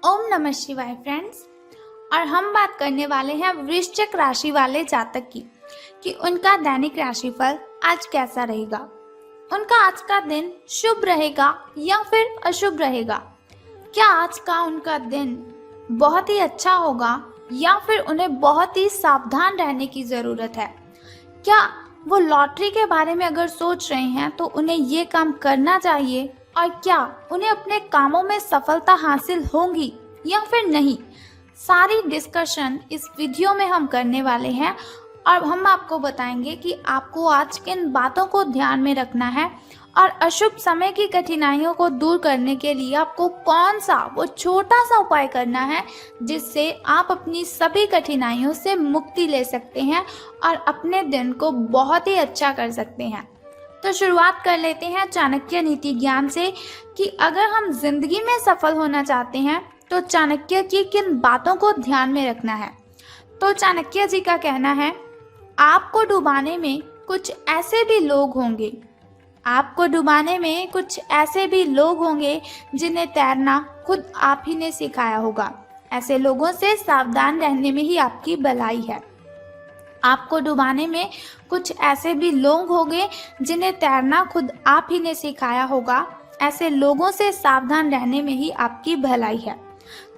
ओम नमः शिवाय फ्रेंड्स। और हम बात करने वाले हैं वृश्चिक राशि वाले जातक की कि उनका दैनिक राशिफल आज कैसा रहेगा। उनका आज का दिन शुभ रहेगा या फिर अशुभ रहेगा। क्या आज का उनका दिन बहुत ही अच्छा होगा या फिर उन्हें बहुत ही सावधान रहने की ज़रूरत है। क्या वो लॉटरी के बारे में अगर सोच रहे हैं तो उन्हें ये काम करना चाहिए और क्या उन्हें अपने कामों में सफलता हासिल होगी या फिर नहीं। सारी डिस्कशन इस वीडियो में हम करने वाले हैं और हम आपको बताएंगे कि आपको आज किन बातों को ध्यान में रखना है और अशुभ समय की कठिनाइयों को दूर करने के लिए आपको कौन सा वो छोटा सा उपाय करना है जिससे आप अपनी सभी कठिनाइयों से मुक्ति ले सकते हैं और अपने दिन को बहुत ही अच्छा कर सकते हैं। तो शुरुआत कर लेते हैं चाणक्य नीति ज्ञान से कि अगर हम जिंदगी में सफल होना चाहते हैं तो चाणक्य की किन बातों को ध्यान में रखना है। तो चाणक्य जी का कहना है, आपको डुबाने में कुछ ऐसे भी लोग होंगे, आपको डुबाने में कुछ ऐसे भी लोग होंगे जिन्हें तैरना खुद आप ही ने सिखाया होगा। ऐसे लोगों से सावधान रहने में ही आपकी भलाई है। आपको डुबाने में कुछ ऐसे भी लोग होंगे जिन्हें तैरना खुद आप ही ने सिखाया होगा। ऐसे लोगों से सावधान रहने में ही आपकी भलाई है।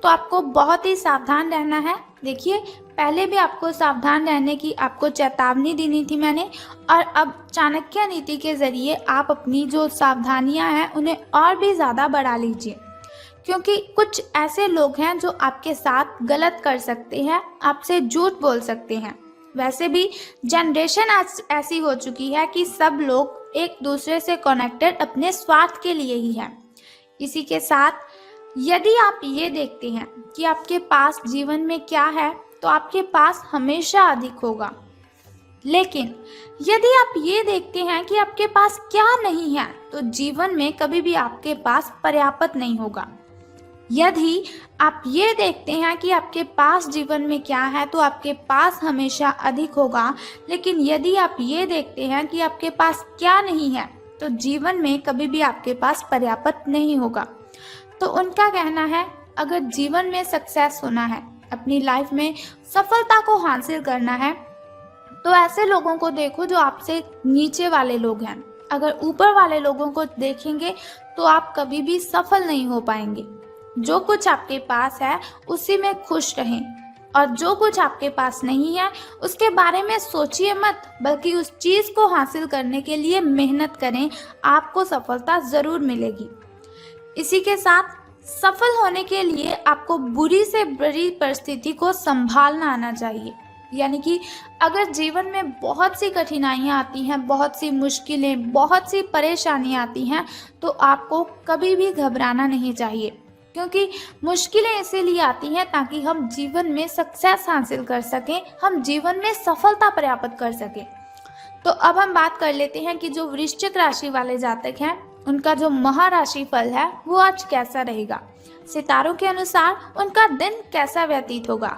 तो आपको बहुत ही सावधान रहना है। देखिए, पहले भी आपको सावधान रहने की आपको चेतावनी देनी थी मैंने, और अब चाणक्य नीति के जरिए आप अपनी जो सावधानियां हैं उन्हें और भी ज़्यादा बढ़ा लीजिए, क्योंकि कुछ ऐसे लोग हैं जो आपके साथ गलत कर सकते हैं, आपसे झूठ बोल सकते हैं। वैसे भी जनरेशन आज ऐसी हो चुकी है कि सब लोग एक दूसरे से कनेक्टेड अपने स्वार्थ के लिए ही हैं। इसी के साथ यदि आप ये देखते हैं कि आपके पास जीवन में क्या है तो आपके पास हमेशा अधिक होगा, लेकिन यदि आप ये देखते हैं कि आपके पास क्या नहीं है तो जीवन में कभी भी आपके पास पर्याप्त नहीं होगा। यदि आप ये देखते हैं कि आपके पास जीवन में क्या है तो आपके पास हमेशा अधिक होगा, लेकिन यदि आप ये देखते हैं कि आपके पास क्या नहीं है तो जीवन में कभी भी आपके पास पर्याप्त नहीं होगा। तो उनका कहना है, अगर जीवन में सक्सेस होना है, अपनी लाइफ में सफलता को हासिल करना है, तो ऐसे लोगों को देखो जो आपसे नीचे वाले लोग हैं। अगर ऊपर वाले लोगों को देखेंगे तो आप कभी भी सफल नहीं हो पाएंगे। जो कुछ आपके पास है उसी में खुश रहें, और जो कुछ आपके पास नहीं है उसके बारे में सोचिए मत, बल्कि उस चीज़ को हासिल करने के लिए मेहनत करें। आपको सफलता ज़रूर मिलेगी। इसी के साथ सफल होने के लिए आपको बुरी से बुरी परिस्थिति को संभालना आना चाहिए। यानी कि अगर जीवन में बहुत सी कठिनाइयाँ आती हैं, बहुत सी मुश्किलें, बहुत सी परेशानियाँ आती हैं, तो आपको कभी भी घबराना नहीं चाहिए, क्योंकि मुश्किलें इसीलिए आती हैं ताकि हम जीवन में सक्सेस हासिल कर सकें, हम जीवन में सफलता प्राप्त कर सकें। तो अब हम बात कर लेते हैं कि जो वृश्चिक राशि वाले जातक हैं उनका जो महाराशि फल है वो आज कैसा रहेगा। सितारों के अनुसार उनका दिन कैसा व्यतीत होगा।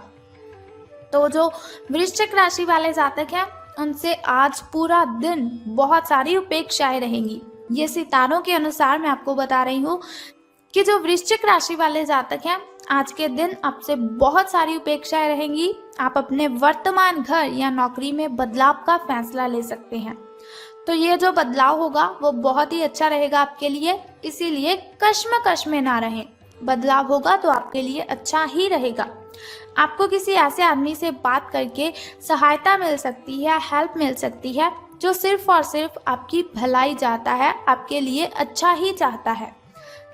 तो जो वृश्चिक राशि वाले जातक हैं उनसे आज पूरा दिन बहुत सारी उपेक्षाएं रहेंगी। ये सितारों के अनुसार मैं आपको बता रही हूँ कि जो वृश्चिक राशि वाले जातक हैं आज के दिन आपसे बहुत सारी उपेक्षाएं रहेंगी। आप अपने वर्तमान घर या नौकरी में बदलाव का फैसला ले सकते हैं। तो ये जो बदलाव होगा वो बहुत ही अच्छा रहेगा आपके लिए, इसीलिए कश्मकश में ना रहें। बदलाव होगा तो आपके लिए अच्छा ही रहेगा। आपको किसी ऐसे आदमी से बात करके सहायता मिल सकती है, हेल्प मिल सकती है, जो सिर्फ और सिर्फ आपकी भलाई चाहता है, आपके लिए अच्छा ही चाहता है।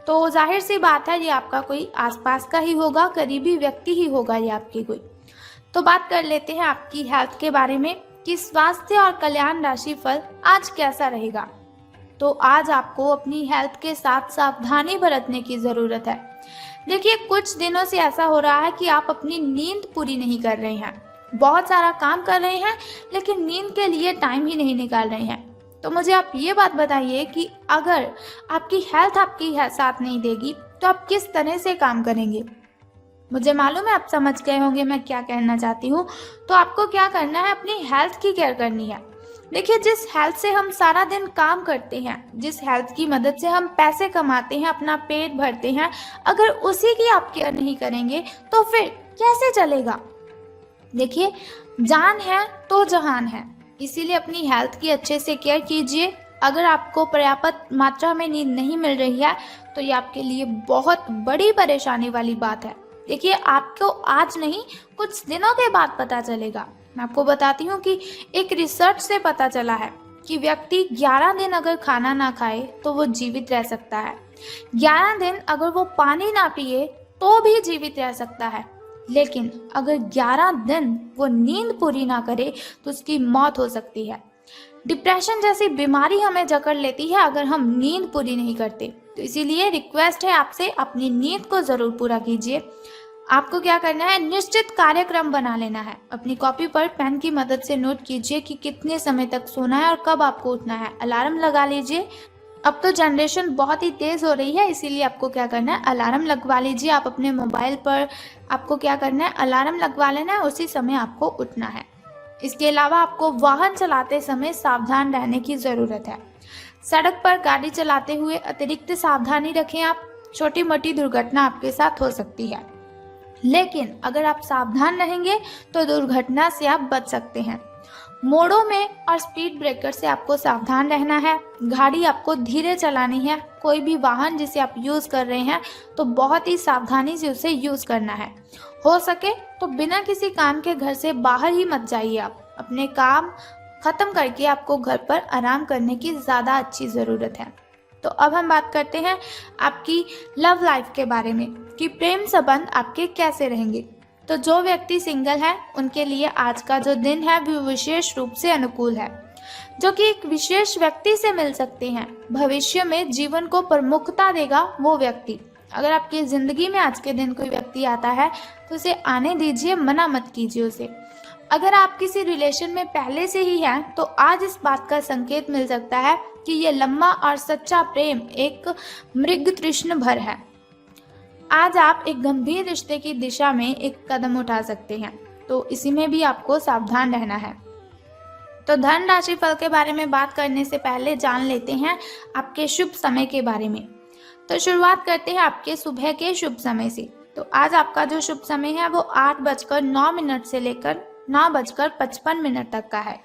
तो जाहिर सी बात है ये आपका कोई आसपास का ही होगा, करीबी व्यक्ति ही होगा ये आपकी कोई। तो बात कर लेते हैं आपकी हेल्थ के बारे में कि स्वास्थ्य और कल्याण राशि फल आज कैसा रहेगा। तो आज आपको अपनी हेल्थ के साथ सावधानी बरतने की ज़रूरत है। देखिए, कुछ दिनों से ऐसा हो रहा है कि आप अपनी नींद पूरी नहीं कर रहे हैं, बहुत सारा काम कर रहे हैं लेकिन नींद के लिए टाइम ही नहीं निकाल रहे हैं। तो मुझे आप ये बात बताइए कि अगर आपकी हेल्थ आपकी साथ नहीं देगी तो आप किस तरह से काम करेंगे। मुझे मालूम है आप समझ गए होंगे मैं क्या कहना चाहती हूँ। तो आपको क्या करना है, अपनी हेल्थ की केयर करनी है। देखिए, जिस हेल्थ से हम सारा दिन काम करते हैं, जिस हेल्थ की मदद से हम पैसे कमाते हैं, अपना पेट भरते हैं, अगर उसी की आप केयर नहीं करेंगे तो फिर कैसे चलेगा। देखिए, जान है तो जहान है, इसीलिए अपनी हेल्थ की अच्छे से केयर कीजिए। अगर आपको पर्याप्त मात्रा में नींद नहीं मिल रही है तो ये आपके लिए बहुत बड़ी परेशानी वाली बात है। देखिए, आपको आज नहीं, कुछ दिनों के बाद पता चलेगा। मैं आपको बताती हूँ कि एक रिसर्च से पता चला है कि व्यक्ति 11 दिन अगर खाना ना खाए तो वो जीवित रह सकता है। 11 दिन अगर वो पानी ना पिए तो भी जीवित रह सकता है। लेकिन अगर 11 दिन वो नींद पूरी ना करे तो उसकी मौत हो सकती है। डिप्रेशन जैसी बीमारी हमें जकड़ लेती है अगर हम नींद पूरी नहीं करते। तो इसीलिए रिक्वेस्ट है आपसे, अपनी नींद को जरूर पूरा कीजिए। आपको क्या करना है, निश्चित कार्यक्रम बना लेना है। अपनी कॉपी पर पेन की मदद से नोट कीजिए कि कितने समय तक सोना है और कब आपको उठना है। अलार्म लगा लीजिए। अब तो जनरेशन बहुत ही तेज हो रही है, इसीलिए आपको क्या करना है, अलार्म लगवा लीजिए। आप अपने मोबाइल पर आपको क्या करना है, अलार्म लगवा लेना है, उसी समय आपको उठना है। इसके अलावा आपको वाहन चलाते समय सावधान रहने की ज़रूरत है। सड़क पर गाड़ी चलाते हुए अतिरिक्त सावधानी रखें आप। छोटी मोटी दुर्घटना आपके साथ हो सकती है, लेकिन अगर आप सावधान रहेंगे तो दुर्घटना से आप बच सकते हैं। मोड़ों में और स्पीड ब्रेकर से आपको सावधान रहना है। गाड़ी आपको धीरे चलानी है। कोई भी वाहन जिसे आप यूज़ कर रहे हैं तो बहुत ही सावधानी से उसे यूज़ करना है। हो सके तो बिना किसी काम के घर से बाहर ही मत जाइए। आप अपने काम ख़त्म करके आपको घर पर आराम करने की ज़्यादा अच्छी ज़रूरत है। तो अब हम बात करते हैं आपकी लव लाइफ के बारे में कि प्रेम संबंध आपके कैसे रहेंगे। तो जो व्यक्ति सिंगल है उनके लिए आज का जो दिन है वो विशेष रूप से अनुकूल है, जो कि एक विशेष व्यक्ति से मिल सकते हैं। भविष्य में जीवन को प्रमुखता देगा वो व्यक्ति। अगर आपकी ज़िंदगी में आज के दिन कोई व्यक्ति आता है तो उसे आने दीजिए, मना मत कीजिए उसे। अगर आप किसी रिलेशन में पहले से ही हैं तो आज इस बात का संकेत मिल सकता है कि ये लंबा और सच्चा प्रेम एक मृग तृष्ण भर है। आज आप एक गंभीर रिश्ते की दिशा में एक कदम उठा सकते हैं, तो इसी में भी आपको सावधान रहना है। तो धन राशि फल के बारे में बात करने से पहले जान लेते हैं आपके शुभ समय के बारे में। तो शुरुआत करते हैं आपके सुबह के शुभ समय से। तो आज आपका जो शुभ समय है वो 8:09 से लेकर 9:55 तक का है।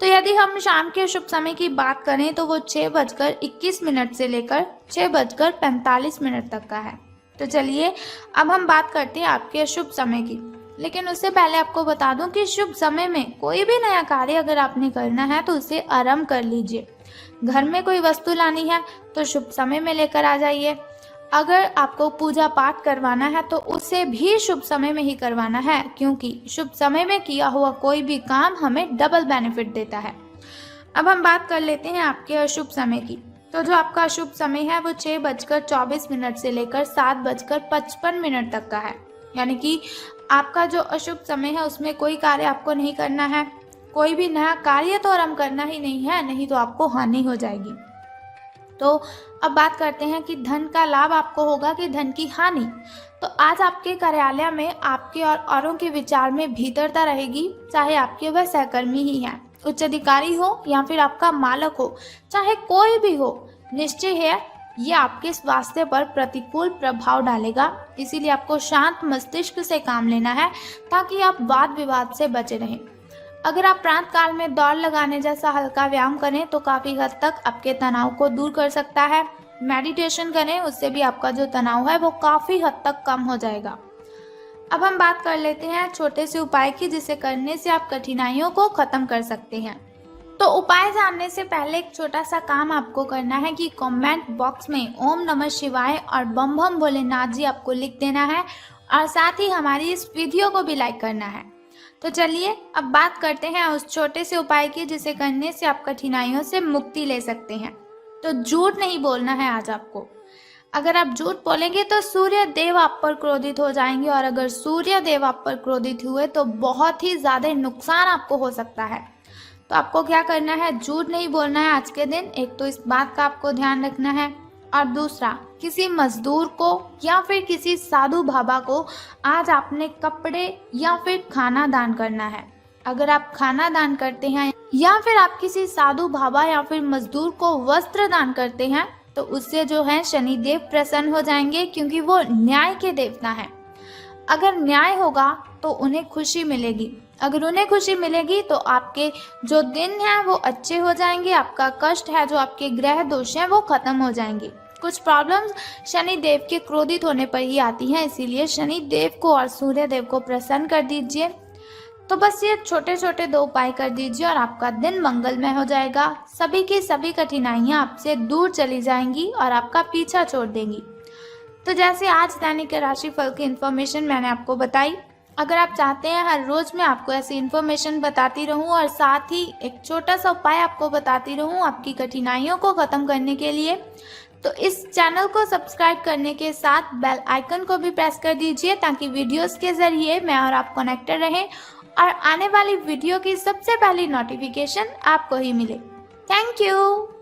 तो यदि हम शाम के शुभ समय की बात करें तो वो 6:21 से लेकर 6:45 तक का है। तो चलिए अब हम बात करते हैं आपके शुभ समय की। लेकिन उससे पहले आपको बता दूं कि शुभ समय में कोई भी नया कार्य अगर आपने करना है तो उसे आरंभ कर लीजिए। घर में कोई वस्तु लानी है तो शुभ समय में लेकर आ जाइए। अगर आपको पूजा पाठ करवाना है तो उसे भी शुभ समय में ही करवाना है, क्योंकि शुभ समय में किया हुआ कोई भी काम हमें डबल बेनिफिट देता है। अब हम बात कर लेते हैं आपके अशुभ समय की। तो जो आपका अशुभ समय है वो 6:24 से लेकर 7:55 तक का है। यानी कि आपका जो अशुभ समय है उसमें कोई कार्य आपको नहीं करना है। कोई भी नया कार्य तो आरंभ करना ही नहीं है, नहीं तो आपको हानि हो जाएगी। तो अब बात करते हैं कि धन का लाभ आपको होगा कि धन की हानि। तो आज आपके कार्यालय में आपके और औरों के विचार में भीतरता रहेगी, चाहे आपके वह सहकर्मी ही हैं, उच्च अधिकारी हो या फिर आपका मालक हो, चाहे कोई भी हो। निश्चय है ये आपके स्वास्थ्य पर प्रतिकूल प्रभाव डालेगा। इसीलिए आपको शांत मस्तिष्क से काम लेना है ताकि आप वाद विवाद से बचे रहें। अगर आप प्रातः काल में दौड़ लगाने जैसा हल्का व्यायाम करें तो काफ़ी हद तक आपके तनाव को दूर कर सकता है। मेडिटेशन करें, उससे भी आपका जो तनाव है वो काफ़ी हद तक कम हो जाएगा। अब हम बात कर लेते हैं छोटे से उपाय की, जिसे करने से आप कठिनाइयों को ख़त्म कर सकते हैं। तो उपाय जानने से पहले एक छोटा सा काम आपको करना है कि कमेंट बॉक्स में ओम नमः शिवाय और बम बम भोलेनाथ जी आपको लिख देना है, और साथ ही हमारी इस वीडियो को भी लाइक करना है। तो चलिए अब बात करते हैं उस छोटे से उपाय की, जिसे करने से आप कठिनाइयों से मुक्ति ले सकते हैं। तो झूठ नहीं बोलना है आज आपको। अगर आप झूठ बोलेंगे तो सूर्य देव आप पर क्रोधित हो जाएंगे, और अगर सूर्य देव आप पर क्रोधित हुए तो बहुत ही ज़्यादा नुकसान आपको हो सकता है। तो आपको क्या करना है, झूठ नहीं बोलना है आज के दिन। एक तो इस बात का आपको ध्यान रखना है, और दूसरा किसी मजदूर को या फिर किसी साधु बाबा को आज आपने कपड़े या फिर खाना दान करना है। अगर आप खाना दान करते हैं या फिर आप किसी साधु बाबा या फिर मजदूर को वस्त्र दान करते हैं तो उससे जो है शनिदेव प्रसन्न हो जाएंगे, क्योंकि वो न्याय के देवता हैं। अगर न्याय होगा तो उन्हें खुशी मिलेगी। अगर उन्हें खुशी मिलेगी तो आपके जो दिन हैं वो अच्छे हो जाएंगे, आपका कष्ट है, जो आपके ग्रह दोष हैं वो खत्म हो जाएंगे। कुछ प्रॉब्लम्स शनि देव के क्रोधित होने पर ही आती हैं, इसीलिए शनि देव को और सूर्य देव को प्रसन्न कर दीजिए। तो बस ये छोटे छोटे 2 उपाय कर दीजिए और आपका दिन मंगलमय हो जाएगा। सभी की सभी कठिनाइयां आपसे दूर चली जाएंगी और आपका पीछा छोड़ देंगी। तो जैसे आज दैनिक राशिफल की इन्फॉर्मेशन मैंने आपको बताई, अगर आप चाहते हैं हर रोज मैं आपको ऐसी इन्फॉर्मेशन बताती रहूं और साथ ही एक छोटा सा उपाय आपको बताती रहूं आपकी कठिनाइयों को खत्म करने के लिए, तो इस चैनल को सब्सक्राइब करने के साथ बेल आइकन को भी प्रेस कर दीजिए ताकि वीडियोस के जरिए मैं और आप कनेक्टेड रहें और आने वाली वीडियो की सबसे पहली नोटिफिकेशन आपको ही मिले। Thank you.